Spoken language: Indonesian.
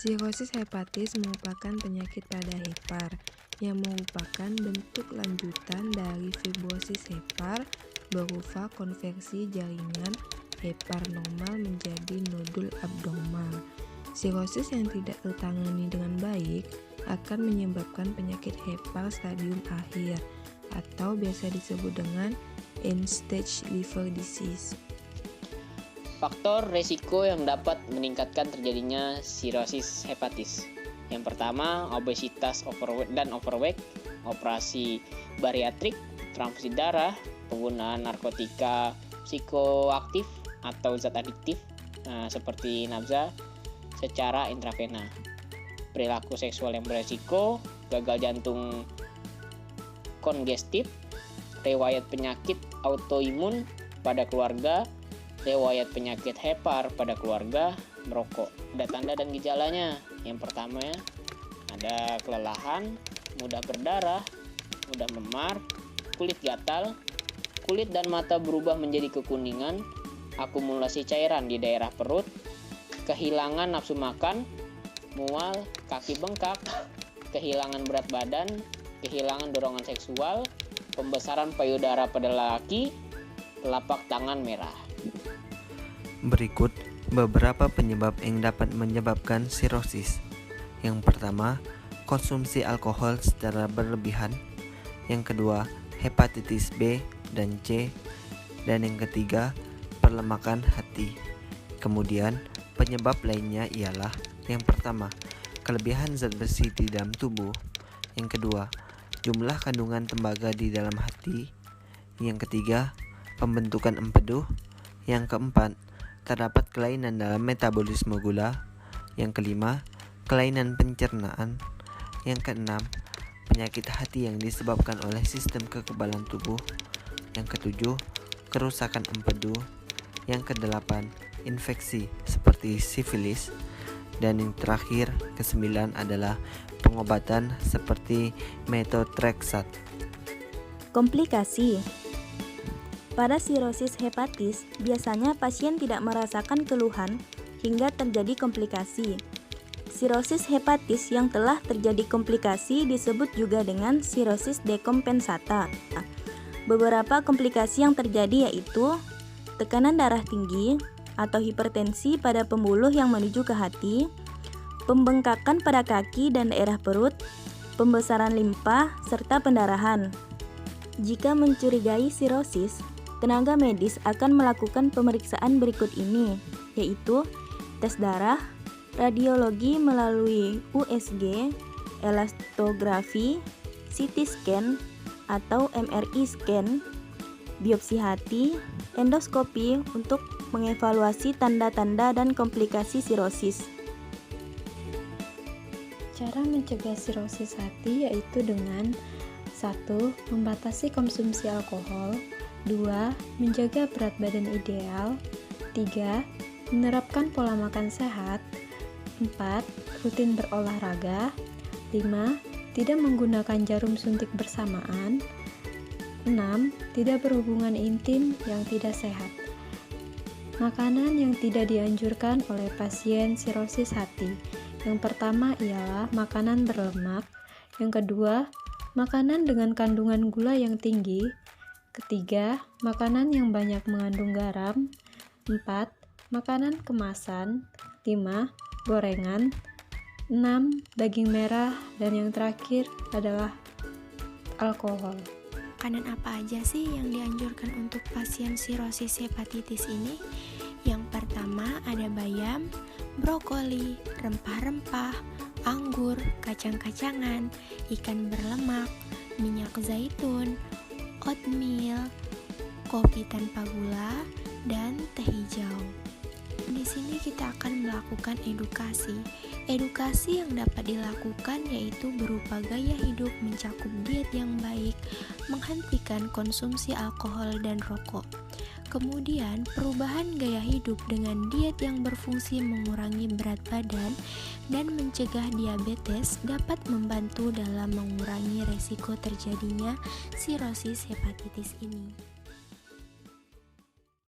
Sirosis hepatis merupakan penyakit pada hepar yang merupakan bentuk lanjutan dari fibrosis hepar berupa konversi jaringan hepar normal menjadi nodul abnormal. Sirosis yang tidak tertangani dengan baik akan menyebabkan penyakit hepar stadium akhir atau biasa disebut dengan end-stage liver disease. Faktor resiko yang dapat meningkatkan terjadinya sirosis hepatis. Yang pertama, obesitas dan overweight, operasi bariatrik, transfusi darah, penggunaan narkotika psikoaktif atau zat adiktif seperti nafza secara intravena. Perilaku seksual yang beresiko, gagal jantung kongestif, riwayat penyakit autoimun pada keluarga, riwayat penyakit hepar pada keluarga, merokok. Ada tanda dan gejalanya. Yang pertama ada kelelahan, mudah berdarah, mudah memar, kulit gatal, kulit dan mata berubah menjadi kekuningan, akumulasi cairan di daerah perut, kehilangan nafsu makan, mual, kaki bengkak, kehilangan berat badan, kehilangan dorongan seksual, pembesaran payudara pada lelaki, telapak tangan merah. Berikut beberapa penyebab yang dapat menyebabkan sirosis. Yang pertama, konsumsi alkohol secara berlebihan. Yang kedua, hepatitis B dan C. Dan yang ketiga, perlemakan hati. Kemudian, penyebab lainnya ialah yang pertama, kelebihan zat besi di dalam tubuh. Yang kedua, jumlah kandungan tembaga di dalam hati. Yang ketiga, pembentukan empedu. Yang keempat, terdapat kelainan dalam metabolisme gula. Yang kelima, kelainan pencernaan. Yang keenam, penyakit hati yang disebabkan oleh sistem kekebalan tubuh. Yang ketujuh, kerusakan empedu. Yang kedelapan, infeksi seperti sifilis. Dan yang terakhir, kesembilan adalah pengobatan seperti methotrexate. Komplikasi. Pada sirosis hepatis, biasanya pasien tidak merasakan keluhan hingga terjadi komplikasi. Sirosis hepatis yang telah terjadi komplikasi disebut juga dengan sirosis dekompensata. Beberapa komplikasi yang terjadi yaitu tekanan darah tinggi atau hipertensi pada pembuluh yang menuju ke hati, pembengkakan pada kaki dan daerah perut, pembesaran limpa, serta pendarahan. Jika mencurigai sirosis, tenaga medis akan melakukan pemeriksaan berikut ini, yaitu tes darah, radiologi melalui USG, elastografi, CT scan atau MRI scan, biopsi hati, endoskopi untuk mengevaluasi tanda-tanda dan komplikasi sirosis. Cara mencegah sirosis hati yaitu dengan 1. Membatasi konsumsi alkohol, 2. Menjaga berat badan ideal, 3. Menerapkan pola makan sehat, 4. Rutin berolahraga, 5. Tidak menggunakan jarum suntik bersamaan, 6. Tidak berhubungan intim yang tidak sehat. Makanan yang tidak dianjurkan oleh pasien sirosis hati. Yang pertama ialah makanan berlemak, yang kedua, makanan dengan kandungan gula yang tinggi, ketiga, makanan yang banyak mengandung garam, 4. Makanan kemasan, 5. Gorengan, 6. Daging merah, dan yang terakhir adalah alkohol. Makanan apa aja sih yang dianjurkan untuk pasien sirosis hepatitis ini? Yang pertama ada bayam, brokoli, rempah-rempah, anggur, kacang-kacangan, ikan berlemak, minyak zaitun, oatmeal, kopi tanpa gula, dan teh hijau. Di sini kita akan melakukan edukasi. Edukasi yang dapat dilakukan yaitu berupa gaya hidup mencakup diet yang baik, menghentikan konsumsi alkohol dan rokok. Kemudian, perubahan gaya hidup dengan diet yang berfungsi mengurangi berat badan dan mencegah diabetes dapat membantu dalam mengurangi resiko terjadinya sirosis hepatitis ini.